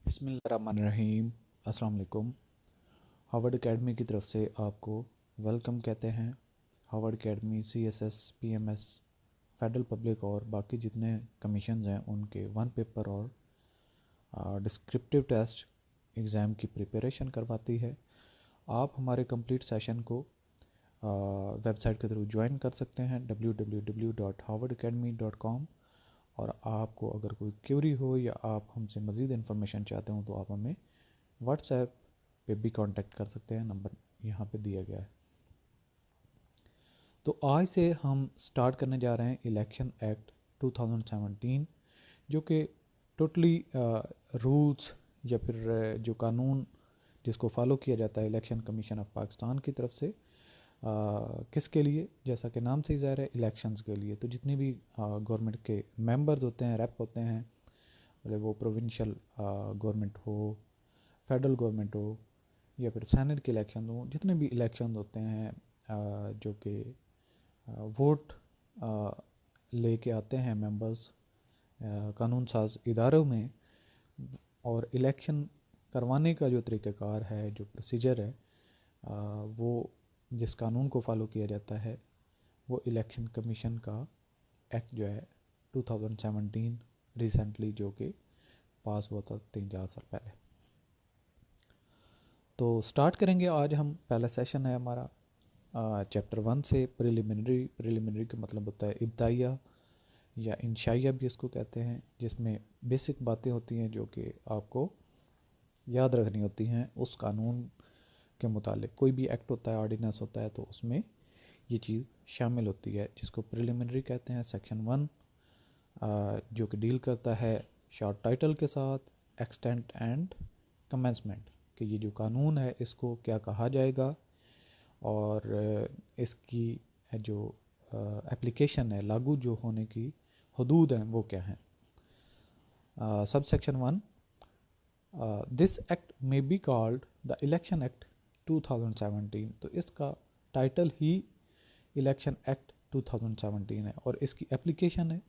बिस्मिल्लाहिर्रहमानिर्रहीम। अस्सलाम वालेकुम। हार्वर्ड एकेडमी की तरफ से आपको वेलकम कहते हैं। Harvard academy CSS PMS federal public और बाकी जितने कमीशंस हैं उनके वन पेपर और डिस्क्रिप्टिव टेस्ट एग्ज़ाम की प्रिपरेशन करवाती है। आप हमारे कंप्लीट सेशन को वेबसाइट के थ्रू ज्वाइन कर सकते हैं www.harvardacademy.com। और आपको अगर कोई क्वेरी हो या आप हमसे मज़ीद इन्फॉर्मेशन चाहते हो तो आप हमें व्हाट्सएप पे भी कांटेक्ट कर सकते हैं, नंबर यहाँ पे दिया गया है। तो आज से हम स्टार्ट करने जा रहे हैं इलेक्शन एक्ट 2017, जो कि टोटली रूल्स या फिर जो कानून जिसको फॉलो किया जाता है इलेक्शन कमीशन ऑफ पाकिस्तान की तरफ से किसके लिए, जैसा कि नाम से ही ज़ाहिर है इलेक्शंस के लिए। तो जितने भी गवर्नमेंट के मेंबर्स होते हैं, रेप होते हैं, भले वो प्रोविंशियल गवर्नमेंट हो, फेडरल गवर्नमेंट हो या फिर सेनेट के इलेक्शन हो, जितने भी इलेक्शन होते हैं जो कि वोट लेके आते हैं मेंबर्स कानून साज इदारों में, और इलेक्शन करवाने का जो तरीक़ाकार है, जो प्रोसीजर है, वो जिस कानून को फॉलो किया जाता है वो इलेक्शन कमीशन का एक्ट जो है 2017 रिसेंटली जो कि पास हुआ था 3-4 साल पहले। तो स्टार्ट करेंगे। आज हम पहला सेशन है हमारा चैप्टर 1 से प्रिलिमिनरी का मतलब होता है इब्ताइया या इंशाइया भी इसको कहते हैं, जिसमें बेसिक बातें होती हैं जो कि आपको याद रखनी होती हैं। उस कानून के मुतालिक कोई भी एक्ट होता है, ऑर्डिनेंस होता है, तो उसमें ये चीज़ शामिल होती है जिसको प्रिलिमिनरी कहते हैं। सेक्शन 1 जो कि डील करता है शॉर्ट टाइटल के साथ एक्सटेंट एंड कमेंसमेंट, कि ये जो कानून है इसको क्या कहा जाएगा और इसकी जो एप्लीकेशन है, लागू जो होने की हदूद हैं वो क्या हैं। Sub section 1, this act may be called the election act 2017। तो इसका टाइटल ही इलेक्शन एक्ट 2017 है और इसकी एप्लीकेशन है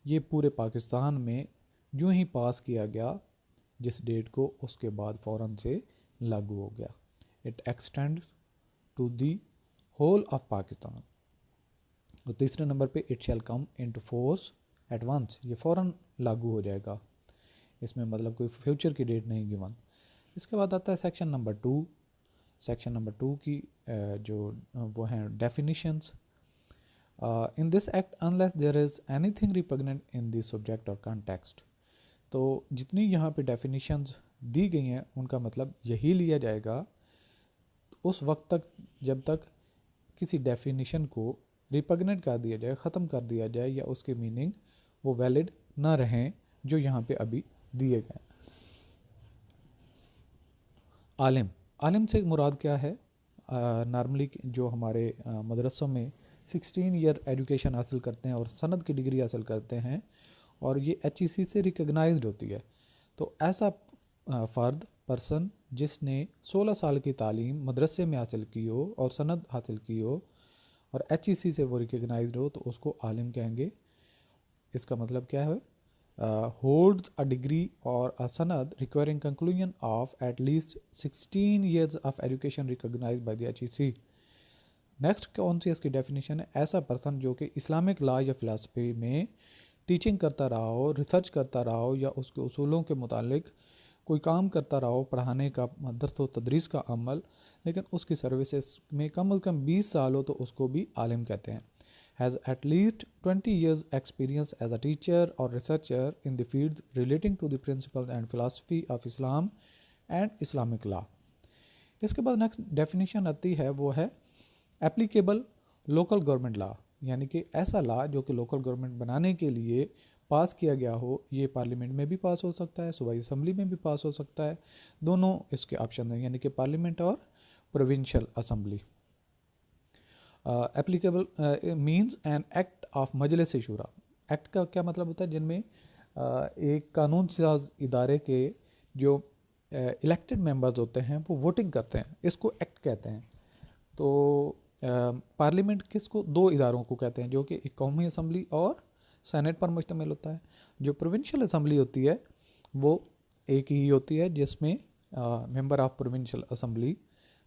ये पूरे पाकिस्तान में यूं ही पास किया गया जिस डेट को, उसके बाद फ़ौरन से लागू हो गया। It extend to the whole of Pakistan. और तीसरे नंबर पे it shall come into force at once, ये फ़ौरन लागू हो जाएगा, इसमें मतलब कोई फ्यूचर की डेट नहीं गिवन। इसके बाद आता है सेक्शन नंबर 2। सेक्शन नंबर 2 की जो वो हैं definitions. In this act unless there is anything repugnant in this subject और कॉन्टेक्स्ट। तो जितनी यहाँ पे डेफिनीशंस दी गई हैं उनका मतलब यही लिया जाएगा उस वक्त तक जब तक किसी डेफिनीशन को रिपग्नेंट कर दिया जाए, ख़त्म कर दिया जाए, या उसके मीनिंग वो वैलिड ना रहें जो यहाँ पे अभी दिए गए। आलिम से मुराद क्या है? नॉर्मली जो हमारे मदरसों में 16 ईयर एजुकेशन हासिल करते हैं और सनद की डिग्री हासिल करते हैं और ये HEC से रिकग्नाइज्ड होती है। तो ऐसा पर्सन जिसने 16 साल की तालीम मदरसे में हासिल की हो और सनद हासिल की हो और HEC से वो रिकग्नाइज्ड हो, तो उसको आलिम कहेंगे। इसका मतलब क्या है? Holds a degree or a sanad requiring conclusion of at least 16 years of education recognized by the HEC। Next कौन सी इसकी डेफिनेशन है? ऐसा पर्सन जो कि इस्लामिक लॉ या फ़िलासफ़ी में टीचिंग करता रहा हो, रिसर्च करता रहा हो, या उसके उसूलों के मुतालिक कोई काम करता रहा हो, पढ़ाने का, दर्स व तदरीस का अमल, लेकिन उसकी सर्विसेज में कम से कम 20 साल हो, तो उसको भी आलिम कहते हैं। Has at least 20 years experience as a teacher or researcher in the fields relating to the principles and philosophy of Islam and Islamic law। इसके बाद नेक्स्ट डेफिनेशन आती है वो है एप्लीकेबल लोकल गवर्नमेंट लॉ, यानी कि ऐसा लॉ जो कि लोकल गवर्नमेंट बनाने के लिए पास किया गया हो। ये पार्लियामेंट में भी पास हो सकता है, सूबाई असम्बली में भी पास हो सकता है, दोनों इसके ऑप्शन हैं, यानी कि पार्लियामेंट और provincial assembly. Applicable means an act of Majlis Shura. Act का क्या मतलब होता है? जिनमें एक कानून साज इदारे के जो इलेक्टेड मेंबर्स होते हैं वो वोटिंग करते हैं, इसको एक्ट कहते हैं। तो पार्लियामेंट किसको? दो इदारों को कहते हैं, जो कि एक कौमी असम्बली और सेनेट पर मुश्तमिल होता है। जो प्रोविंशियल असम्बली होती है वो एक ही होती है जिसमें member of provincial assembly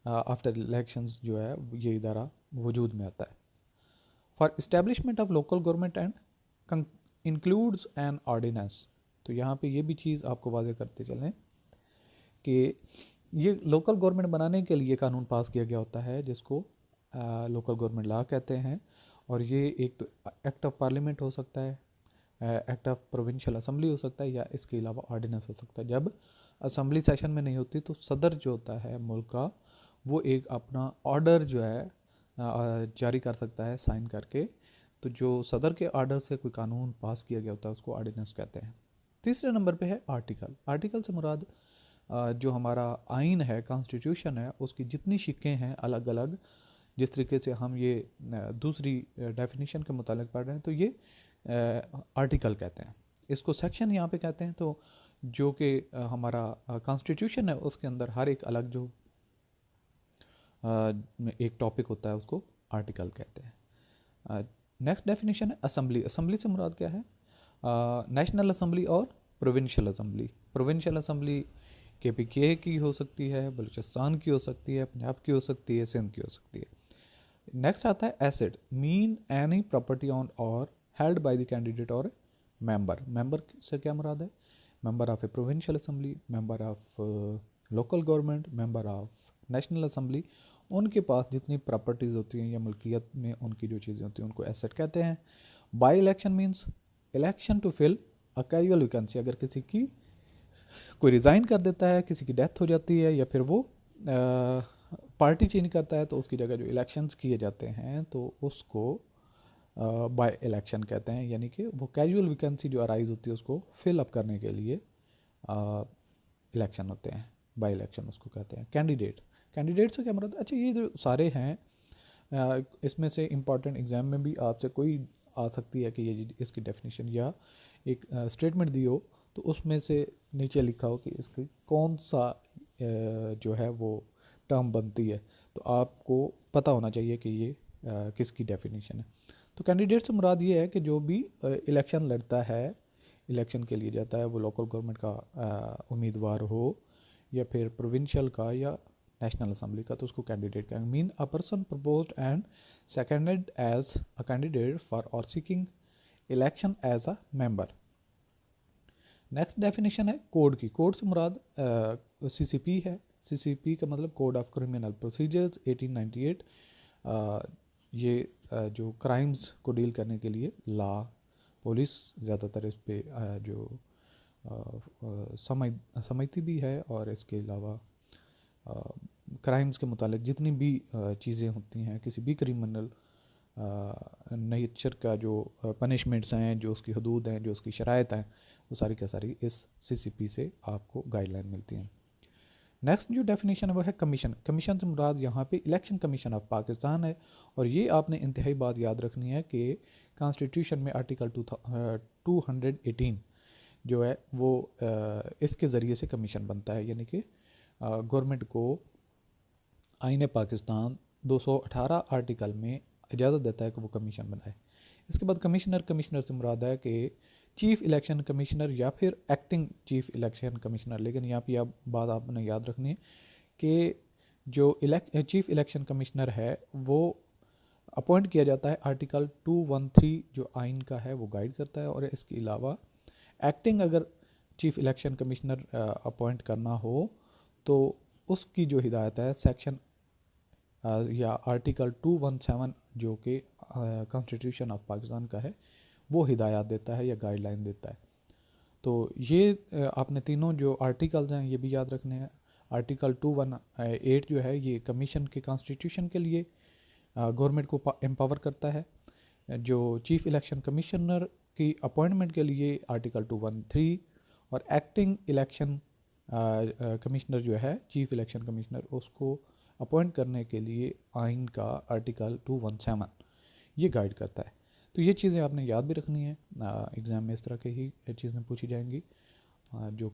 after elections जो है ये इदारा वजूद में आता है। For establishment of local government and includes an ordinance. तो यहाँ पे ये भी चीज़ आपको वाज़ेह करते चलें कि ये लोकल गवर्नमेंट बनाने के लिए कानून पास किया गया होता है जिसको लोकल गवर्नमेंट लॉ कहते हैं। और ये एक तो एक्ट ऑफ पार्लियामेंट हो सकता है, एक्ट ऑफ प्रोविंशियल असम्बली हो सकता है, या इसके अलावा ऑर्डिनेंस हो सकता है। जब असम्बली सेशन में नहीं होती तो सदर जो होता है मुल्क का वो एक अपना ऑर्डर जो है जारी कर सकता है साइन करके। तो जो सदर के ऑर्डर से कोई कानून पास किया गया होता है उसको ऑर्डिनेंस कहते हैं। तीसरे नंबर पे है आर्टिकल। आर्टिकल से मुराद जो हमारा आइन है, कॉन्स्टिट्यूशन है, उसकी जितनी शिक्कें हैं अलग अलग, जिस तरीके से हम ये दूसरी डेफिनेशन के मुतालिक पढ़ रहे हैं तो ये आर्टिकल कहते हैं। इसको सेक्शन यहाँ पे कहते हैं। तो जो कि हमारा कॉन्स्टिट्यूशन है उसके अंदर हर एक अलग जो एक टॉपिक होता है उसको आर्टिकल कहते हैं। नेक्स्ट डेफिनेशन है असम्बली। असम्बली से मुराद क्या है? नेशनल असम्बली और provincial assembly. Provincial assembly KPK की हो सकती है, बलूचिस्तान की हो सकती है, पंजाब की हो सकती है, सिंध की हो सकती है। नेक्स्ट आता है asset, mean any property on और हेल्ड बाय द कैंडिडेट और मेंबर। मेंबर से क्या मुराद है? Member of A provincial assembly, member of local government, member of national assembly. उनके पास जितनी प्रॉपर्टीज़ होती हैं या मलकियत में उनकी जो चीज़ें होती हैं उनको एसेट कहते हैं। By election means election to fill a casual vacancy. अगर किसी की कोई रिज़ाइन कर देता है, किसी की डेथ हो जाती है या फिर वो पार्टी चेंज करता है तो उसकी जगह जो इलेक्शंस किए जाते हैं तो उसको बाय इलेक्शन कहते हैं। यानी कि वो कैजुअल वैकेंसी जो अराइज होती है उसको फिल अप करने के लिए इलेक्शन होते हैं, बाय इलेक्शन उसको कहते हैं। कैंडिडेट, कैंडिडेट से क्या मतलब? अच्छा, ये जो सारे हैं इसमें से इम्पॉर्टेंट एग्ज़ाम में भी आपसे कोई आ सकती है कि ये इसकी डेफिनेशन या एक स्टेटमेंट दी हो तो उसमें से नीचे लिखा हो कि इसकी कौन सा जो है वो टर्म बनती है, तो आपको पता होना चाहिए कि ये किसकी डेफिनेशन है। तो कैंडिडेट से मुराद ये है कि जो भी इलेक्शन लड़ता है, इलेक्शन के लिए जाता है, वो लोकल गवर्नमेंट का उम्मीदवार हो या फिर प्रोविंशियल का या नेशनल असम्बली का, तो उसको कैंडिडेट कहेंगे। Mean a person proposed and seconded as a candidate for or seeking election as a member. Next definition है कोड की। कोड से मुराद CCP है। CCP का मतलब कोड ऑफ क्रिमिनल प्रोसीजर्स 1898। ये जो क्राइम्स को डील करने के लिए लॉ, पुलिस ज़्यादातर इस पे जो समझती भी है, और इसके अलावा क्राइम्स के मुतालिक जितनी भी चीज़ें होती हैं, किसी भी क्रिमिनल नेचर का जो पनिशमेंट्स हैं, जो उसकी हदूद हैं, जो उसकी शराइत हैं, वो सारी की सारी इस CCP से आपको गाइडलाइन मिलती हैं। नेक्स्ट जो डेफिनेशन है वो है कमीशन। कमीशन से मुराद यहाँ पे इलेक्शन कमीशन ऑफ पाकिस्तान है। और ये आपने इंतहाई बात याद रखनी है कि कॉन्स्टिट्यूशन में आर्टिकल 218 जो है वो इसके ज़रिए से कमीशन बनता है। यानी कि गवर्नमेंट को आईन पाकिस्तान 218 आर्टिकल में इजाज़त देता है कि वो कमीशन बनाए। इसके बाद कमिश्नर, कमिश्नर से मुराद है कि चीफ़ इलेक्शन कमिश्नर या फिर एक्टिंग चीफ़ इलेक्शन कमिश्नर। लेकिन यहाँ पे आप बात आपने याद रखनी है कि जो चीफ़ इलेक्शन कमिश्नर है वो अपॉइंट किया जाता है आर्टिकल 213 जो आइन का है वो गाइड करता है। और इसके अलावा एक्टिंग अगर चीफ़ इलेक्शन कमिश्नर अपॉइंट करना हो तो उसकी जो हिदायत है सेक्शन या आर्टिकल 217 जो कि कॉन्स्टिट्यूशन ऑफ पाकिस्तान का है वो हिदायत देता है या गाइडलाइन देता है। तो ये आपने तीनों जो आर्टिकल्स हैं ये भी याद रखने हैं। आर्टिकल 218 जो है ये कमीशन के कॉन्स्टिट्यूशन के लिए गवर्नमेंट को एम्पावर करता है। जो चीफ़ इलेक्शन कमिश्नर की अपॉइंटमेंट के लिए आर्टिकल 213, और एक्टिंग इलेक्शन कमिश्नर जो है चीफ़ इलेक्शन कमिश्नर उसको अपॉइंट करने के लिए आइन का आर्टिकल 217 ये गाइड करता है। तो ये चीज़ें आपने याद भी रखनी है। एग्ज़ाम में इस तरह की ही चीज़ें पूछी जाएंगी जो